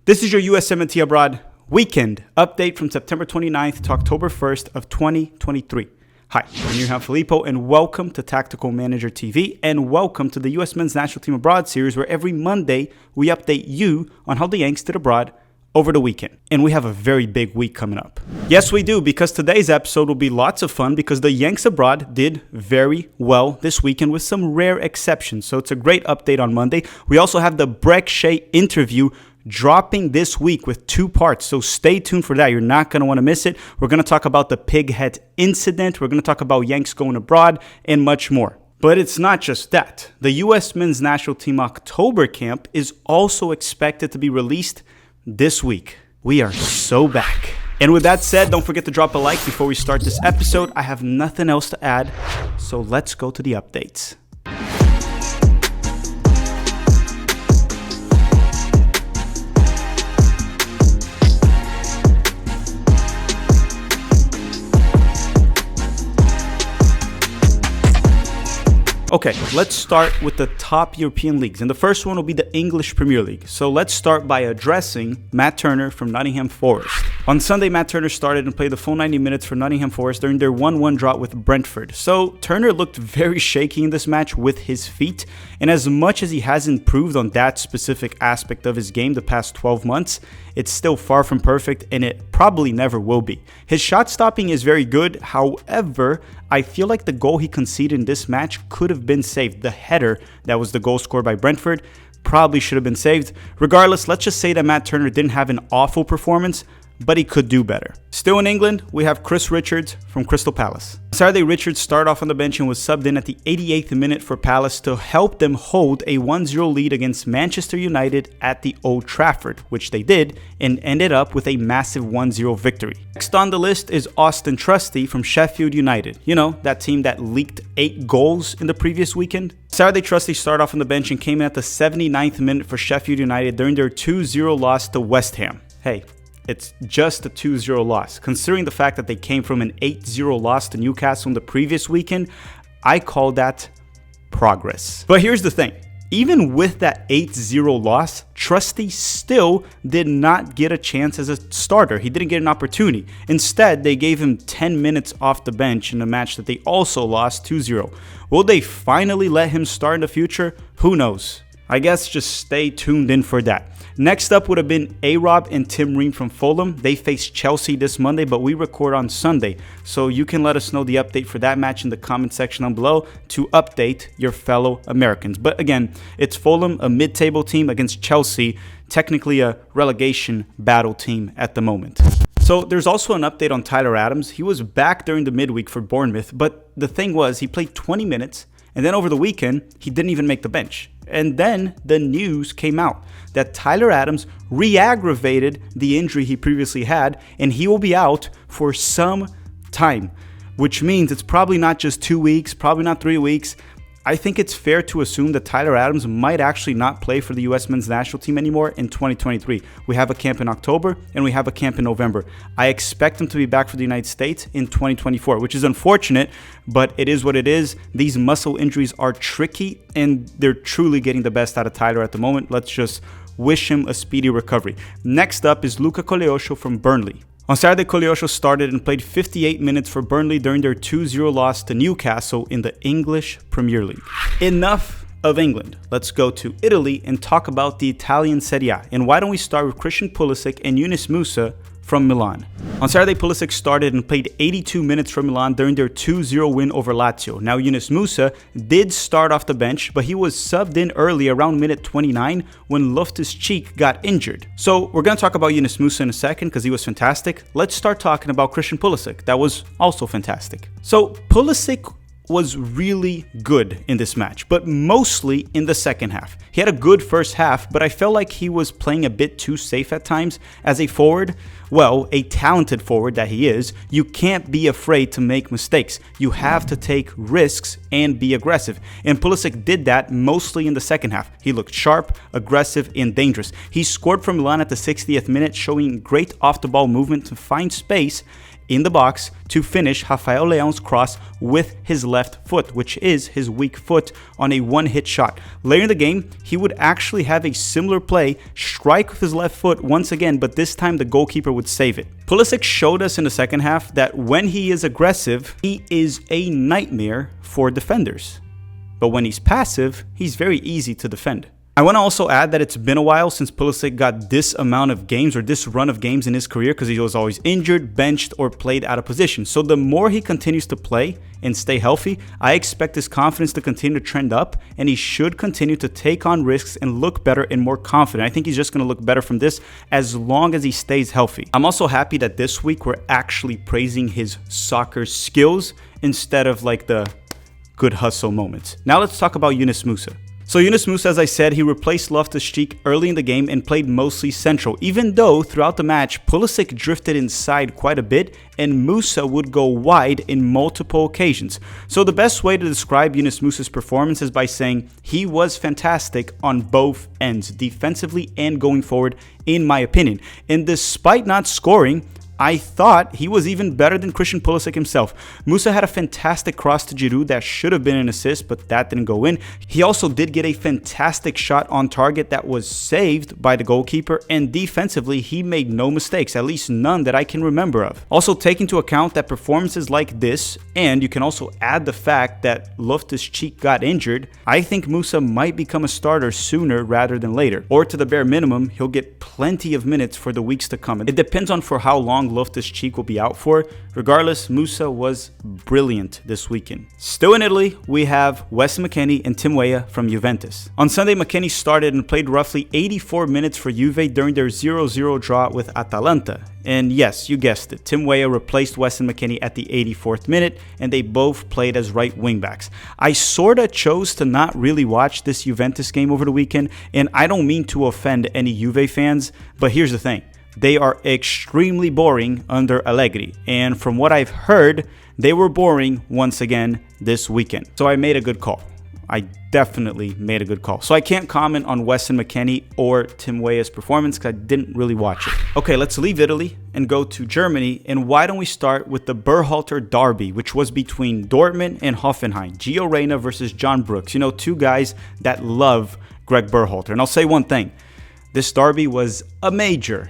This is your USMNT Abroad weekend update from September 29th to October 1st of 2023. Hi, I'm Johan Filippo and welcome to Tactical Manager TV and welcome to the US Men's National Team Abroad series where every Monday we update you on how the Yanks did abroad over the weekend. And we have a very big week coming up. Yes, we do, because today's episode will be lots of fun because the Yanks abroad did very well this weekend with some rare exceptions. So it's a great update on Monday. We also have the Breck Shea interview dropping this week with 2 parts. So stay tuned for that. You're not going to want to miss it. We're going to talk about the pig head incident. We're going to talk about Yanks going abroad and much more. But it's not just that. The US Men's National Team October camp is also expected to be released this week. We are so back. And with that said, don't forget to drop a like before we start this episode. I have nothing else to add, so let's go to the updates. Okay, let's start with the top European leagues. And the first one will be the English Premier League. So let's start by addressing Matt Turner from Nottingham Forest. On Sunday, Matt Turner started and played the full 90 minutes for Nottingham Forest during their 1-1 draw with Brentford. So Turner looked very shaky in this match with his feet. And as much as he has improved on that specific aspect of his game the past 12 months, it's still far from perfect and it probably never will be. His shot stopping is very good. However, I feel like the goal he conceded in this match could have been saved. The header that was the goal scored by Brentford probably should have been saved. Regardless, let's just say that Matt Turner didn't have an awful performance, but he could do better. Still in England, we have Chris Richards from Crystal Palace. Saturday, Richards started off on the bench and was subbed in at the 88th minute for Palace to help them hold a 1-0 lead against Manchester United at the Old Trafford, which they did and ended up with a massive 1-0 victory. Next on the list is Austin Trusty from Sheffield United. You know, that team that leaked 8 goals in the previous weekend. Saturday, Trusty started off on the bench and came in at the 79th minute for Sheffield United during their 2-0 loss to West Ham. Hey, it's just a 2-0 loss. Considering the fact that they came from an 8-0 loss to Newcastle in the previous weekend, I call that progress. But here's the thing. Even with that 8-0 loss, Trusty still did not get a chance as a starter. He didn't get an opportunity. Instead, they gave him 10 minutes off the bench in a match that they also lost 2-0. Will they finally let him start in the future? Who knows? I guess just stay tuned in for that. Next up would have been A-Rob and Tim Ream from Fulham. They faced Chelsea this Monday, but we record on Sunday. So you can let us know the update for that match in the comment section down below to update your fellow Americans. But again, it's Fulham, a mid-table team, against Chelsea, technically a relegation battle team at the moment. So there's also an update on Tyler Adams. He was back during the midweek for Bournemouth, but the thing was he played 20 minutes, and then over the weekend, he didn't even make the bench. And then the news came out that Tyler Adams reaggravated the injury he previously had, and he will be out for some time, which means it's probably not just 2 weeks, probably not 3 weeks. I think it's fair to assume that Tyler Adams might actually not play for the US Men's National Team anymore in 2023. We have a camp in October and we have a camp in November. I expect him to be back for the United States in 2024, which is unfortunate, but it is what it is. These muscle injuries are tricky and they're truly getting the best out of Tyler at the moment. Let's just wish him a speedy recovery. Next up is Luca Koleosho from Burnley. On Saturday, Koleosho started and played 58 minutes for Burnley during their 2-0 loss to Newcastle in the English Premier League. Enough of England. Let's go to Italy and talk about the Italian Serie A. And why don't we start with Christian Pulisic and Yunus Musa from Milan. On Saturday, Pulisic started and played 82 minutes for Milan during their 2-0 win over Lazio. Now, Yunus Musa did start off the bench, but he was subbed in early around minute 29 when Loftus-Cheek got injured. So we're going to talk about Yunus Musa in a second because he was fantastic. Let's start talking about Christian Pulisic. That was also fantastic. So Pulisic was really good in this match, but mostly in the second half. He had a good first half, but I felt like he was playing a bit too safe at times. As a forward, well, a talented forward that he is, you can't be afraid to make mistakes. You have to take risks and be aggressive. And Pulisic did that mostly in the second half. He looked sharp, aggressive, and dangerous. He scored for Milan at the 60th minute, showing great off-the-ball movement to find space in the box to finish Rafael Leão's cross with his left foot, which is his weak foot, on a one-hit shot. Later in the game, he would actually have a similar play, strike with his left foot once again, but this time the goalkeeper would save it. Pulisic showed us in the second half that when he is aggressive, he is a nightmare for defenders. But when he's passive, he's very easy to defend. I want to also add that it's been a while since Pulisic got this amount of games or this run of games in his career because he was always injured, benched, or played out of position. So the more he continues to play and stay healthy, I expect his confidence to continue to trend up, and he should continue to take on risks and look better and more confident. I think he's just going to look better from this as long as he stays healthy. I'm also happy that this week we're actually praising his soccer skills instead of like the good hustle moments. Now let's talk about Yunus Musah. So Yunus Musah, as I said, he replaced Loftus-Cheek early in the game and played mostly central, even though throughout the match, Pulisic drifted inside quite a bit and Musah would go wide in multiple occasions. So the best way to describe Yunus Musah's performance is by saying he was fantastic on both ends, defensively and going forward, in my opinion. And despite not scoring, I thought he was even better than Christian Pulisic himself. Musah had a fantastic cross to Giroud that should have been an assist, but that didn't go in. He also did get a fantastic shot on target that was saved by the goalkeeper, and defensively, he made no mistakes, at least none that I can remember of. Also, take into account that performances like this, and you can also add the fact that Loftus-Cheek got injured, I think Musah might become a starter sooner rather than later. Or to the bare minimum, he'll get plenty of minutes for the weeks to come. It depends on for how long Loftus-Cheek will be out for. Regardless, Musah was brilliant this weekend. Still in Italy, we have Weston McKennie and Tim Weah from Juventus. On Sunday, McKennie started and played roughly 84 minutes for Juve during their 0-0 draw with Atalanta. And yes, you guessed it, Tim Weah replaced Weston McKennie at the 84th minute, and they both played as right wingbacks. I sorta chose to not really watch this Juventus game over the weekend, and I don't mean to offend any Juve fans, but here's the thing. They are extremely boring under Allegri, and from what I've heard, they were boring once again this weekend. So I made a good call. I definitely made a good call. So I can't comment on Weston McKennie or Tim Weah's performance because I didn't really watch it. Okay, let's leave Italy and go to Germany. And why don't we start with the Berhalter derby, which was between Dortmund and Hoffenheim. Gio Reyna versus John Brooks. You know, two guys that love Greg Berhalter. And I'll say one thing. This derby was a major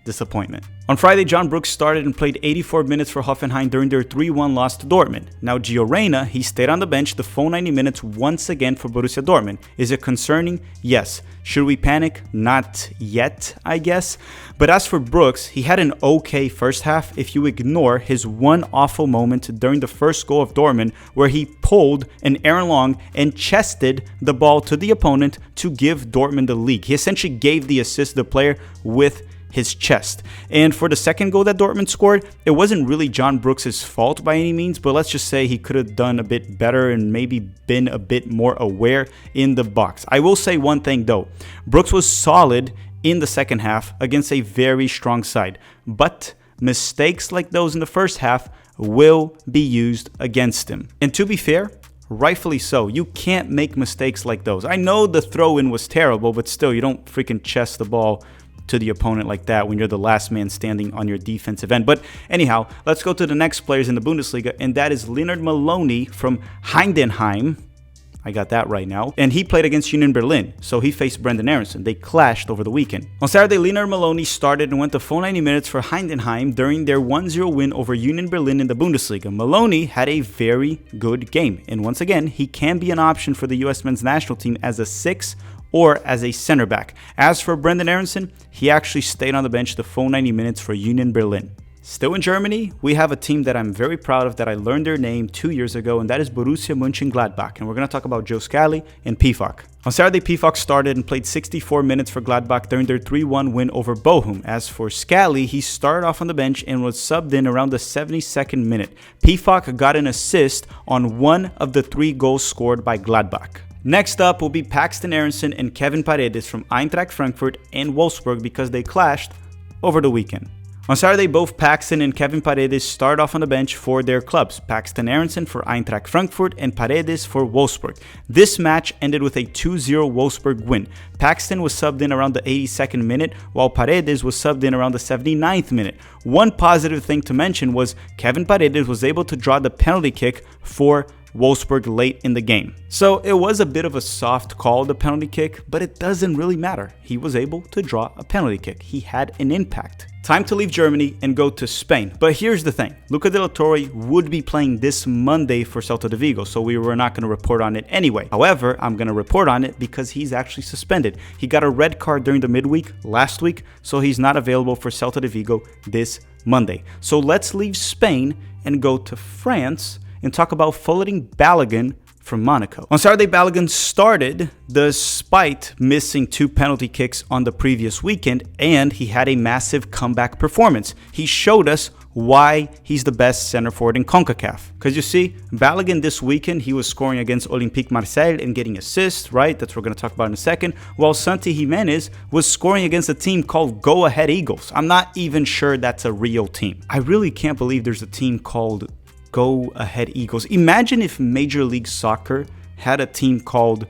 disappointment. On Friday, John Brooks started and played 84 minutes for Hoffenheim during their 3-1 loss to Dortmund. Now, Gio Reyna, he stayed on the bench the full 90 minutes once again for Borussia Dortmund. Is it concerning? Yes. Should we panic? Not yet, I guess. But as for Brooks, he had an okay first half if you ignore his one awful moment during the first goal of Dortmund where he pulled an Aaron Long and chested the ball to the opponent to give Dortmund the lead. He essentially gave the assist to the player with his chest. And for the second goal that Dortmund scored, it wasn't really John Brooks' fault by any means, but let's just say he could have done a bit better and maybe been a bit more aware in the box. I will say one thing though, Brooks was solid in the second half against a very strong side, but mistakes like those in the first half will be used against him. And to be fair, rightfully so. You can't make mistakes like those. I know the throw-in was terrible, but still, you don't freaking chest the ball to the opponent like that when you're the last man standing on your defensive end. But anyhow, let's go to the next players in the Bundesliga, and that is Leonard Maloney from Heidenheim. I got that right now. And he played against Union Berlin, so he faced Brendan Aronson. They clashed over the weekend. On Saturday, Leonard Maloney started and went the full 90 minutes for Heidenheim during their 1-0 win over Union Berlin in the Bundesliga. Maloney had a very good game, and once again, he can be an option for the US men's national team as a 6 or as a center back. As for Brendan Aronson, he actually stayed on the bench the full 90 minutes for Union Berlin. Still in Germany, we have a team that I'm very proud of that I learned their name 2 years ago, and that is Borussia Mönchengladbach. And we're going to talk about Joe Scally and Pefok. On Saturday, Pefok started and played 64 minutes for Gladbach during their 3-1 win over Bochum. As for Scally, he started off on the bench and was subbed in around the 72nd minute. Pefok got an assist on one of the 3 goals scored by Gladbach. Next up will be Paxton Aronson and Kevin Paredes from Eintracht Frankfurt and Wolfsburg because they clashed over the weekend. On Saturday, both Paxton and Kevin Paredes start off on the bench for their clubs. Paxton Aronson for Eintracht Frankfurt and Paredes for Wolfsburg. This match ended with a 2-0 Wolfsburg win. Paxton was subbed in around the 82nd minute, while Paredes was subbed in around the 79th minute. One positive thing to mention was Kevin Paredes was able to draw the penalty kick for Wolfsburg late in the game. So it was a bit of a soft call, the penalty kick, but it doesn't really matter. He was able to draw a penalty kick. He had an impact. Time to leave Germany and go to Spain. But here's the thing. Luca de la Torre would be playing this Monday for Celta de Vigo, so we were not going to report on it anyway. However, I'm going to report on it because he's actually suspended. He got a red card during the midweek last week, so he's not available for Celta de Vigo this Monday. So let's leave Spain and go to France and talk about Fullerting Balogun from Monaco. On Saturday, Balogun started despite missing 2 penalty kicks on the previous weekend, and he had a massive comeback performance. He showed us why he's the best center forward in CONCACAF. Because you see, Balogun this weekend, he was scoring against Olympique Marseille and getting assists, right? That's what we're going to talk about in a second. While Santi Jimenez was scoring against a team called Go Ahead Eagles. I'm not even sure that's a real team. I really can't believe there's a team called Go Ahead Eagles. Imagine if Major League Soccer had a team called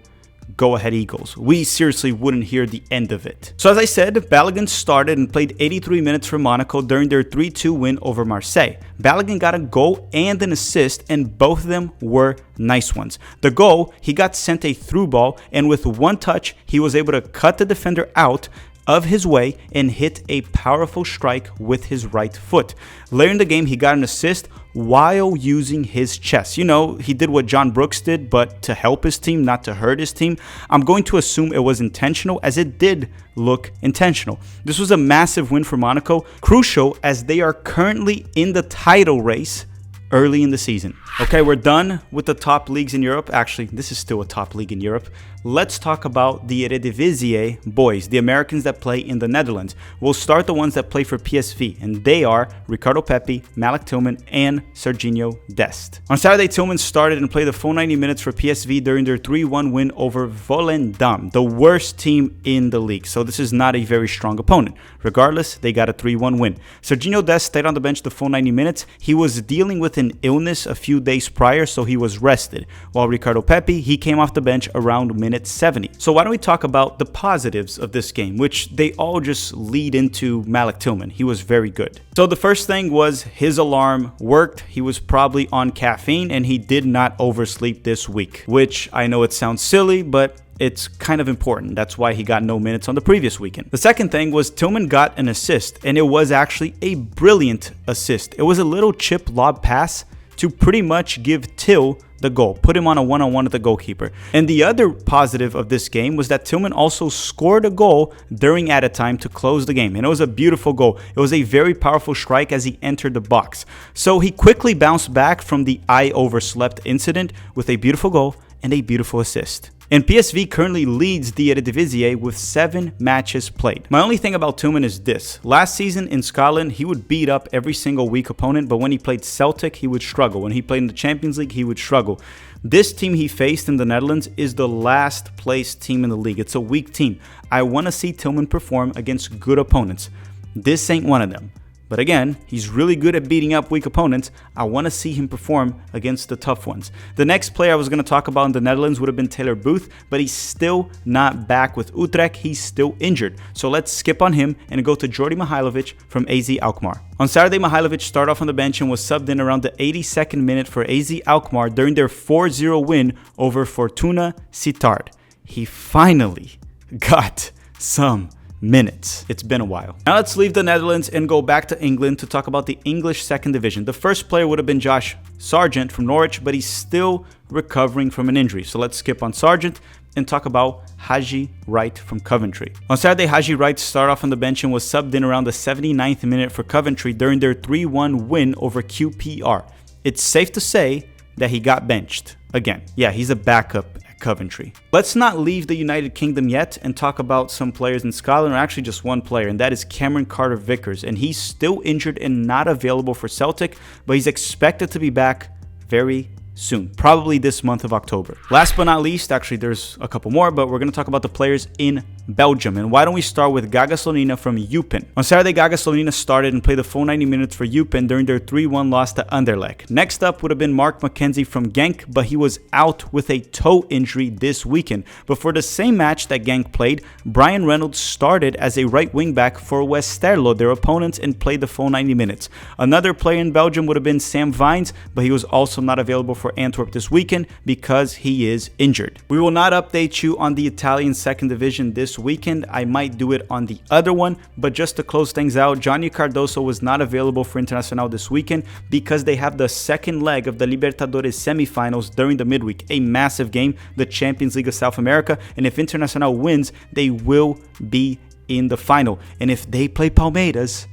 Go Ahead Eagles. We seriously wouldn't hear the end of it. So as I said, Balogun started and played 83 minutes for Monaco during their 3-2 win over Marseille. Balogun got a goal and an assist, and both of them were nice ones. The goal, he got sent a through ball, and with one touch, he was able to cut the defender out of his way and hit a powerful strike with his right foot. Later in the game, he got an assist while using his chest. You know, he did what John Brooks did, but to help his team, not to hurt his team. I'm going to assume it was intentional, as it did look intentional. This was a massive win for Monaco, crucial as they are currently in the title race early in the season. Okay, we're done with the top leagues in Europe. Actually, this is still a top league in Europe. Let's talk about the Eredivisie boys, the Americans that play in the Netherlands. We'll start the ones that play for PSV, and they are Ricardo Pepi, Malik Tillman, and Serginho Dest. On Saturday, Tillman started and played the full 90 minutes for PSV during their 3-1 win over Volendam, the worst team in the league. So this is not a very strong opponent. Regardless, they got a 3-1 win. Serginho Dest stayed on the bench the full 90 minutes. He was dealing with an illness a few days prior, so he was rested. While Ricardo Pepi, he came off the bench around minute 70. So why don't we talk about the positives of this game, which they all just lead into Malik Tillman. He was very good. So the first thing was his alarm worked. He was probably on caffeine and he did not oversleep this week, which I know it sounds silly, but it's kind of important. That's why he got no minutes on the previous weekend. The second thing was Tillman got an assist, and it was actually a brilliant assist. It was a little chip lob pass to pretty much give Till the goal, put him on a one-on-one with the goalkeeper. And the other positive of this game was that Tillman also scored a goal during added time to close the game. And it was a beautiful goal. It was a very powerful strike as he entered the box. So he quickly bounced back from the I overslept incident with a beautiful goal and a beautiful assist. And PSV currently leads the Eredivisie with 7 matches played. My only thing about Tillman is this. Last season in Scotland, he would beat up every single weak opponent, but when he played Celtic, he would struggle. When he played in the Champions League, he would struggle. This team he faced in the Netherlands is the last place team in the league. It's a weak team. I want to see Tillman perform against good opponents. This ain't one of them. But again, he's really good at beating up weak opponents. I want to see him perform against the tough ones. The next player I was going to talk about in the Netherlands would have been Taylor Booth, but he's still not back with Utrecht. He's still injured. So let's skip on him and go to Jordi Mihailovic from AZ Alkmaar. On Saturday, Mihailovic started off on the bench and was subbed in around the 82nd minute for AZ Alkmaar during their 4-0 win over Fortuna Sittard. He finally got some minutes. It's been a while. Now let's leave the Netherlands and go back to England to talk about the English second division. The first player would have been Josh Sargent from Norwich, but he's still recovering from an injury. So let's skip on Sargent and talk about Haji Wright from Coventry. On Saturday, Haji Wright started off on the bench and was subbed in around the 79th minute for Coventry during their 3-1 win over QPR. It's safe to say that he got benched again. Yeah, he's a backup Coventry. Let's not leave the United Kingdom yet and talk about some players in Scotland, or actually just one player, and that is Cameron Carter-Vickers. And he's still injured and not available for Celtic, but he's expected to be back very soon, probably this month of October. Last but not least, actually there's a couple more, but we're going to talk about the players in Belgium. And why don't we start with Gaga Slonina from Eupen. On Saturday, Gaga Slonina started and played the full 90 minutes for Eupen during their 3-1 loss to Anderlecht. Next up would have been Mark McKenzie from Genk, but he was out with a toe injury this weekend. But for the same match that Genk played, Brian Reynolds started as a right wing back for Westerlo, their opponents, and played the full 90 minutes. Another player in Belgium would have been Sam Vines, but he was also not available for Antwerp this weekend because he is injured. We will not update you on the Italian second division this weekend. I might do it on the other one, but just to close things out, Johnny Cardoso was not available for Internacional this weekend because they have the second leg of the Libertadores semifinals during the midweek, a massive game, the Champions League of South America, and if Internacional wins, they will be in the final. And if they play Palmeiras,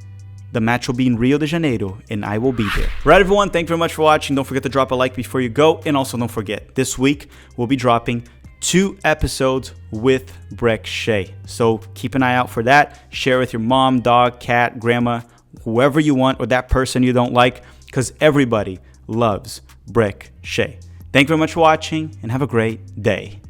the match will be in Rio de Janeiro, and I will be there. Right, everyone, thank you very much for watching. Don't forget to drop a like before you go, and also don't forget, this week we'll be dropping 2 episodes with Breck Shea. So keep an eye out for that. Share with your mom, dog, cat, grandma, whoever you want, or that person you don't like, because everybody loves Breck Shea. Thank you very much for watching, and have a great day.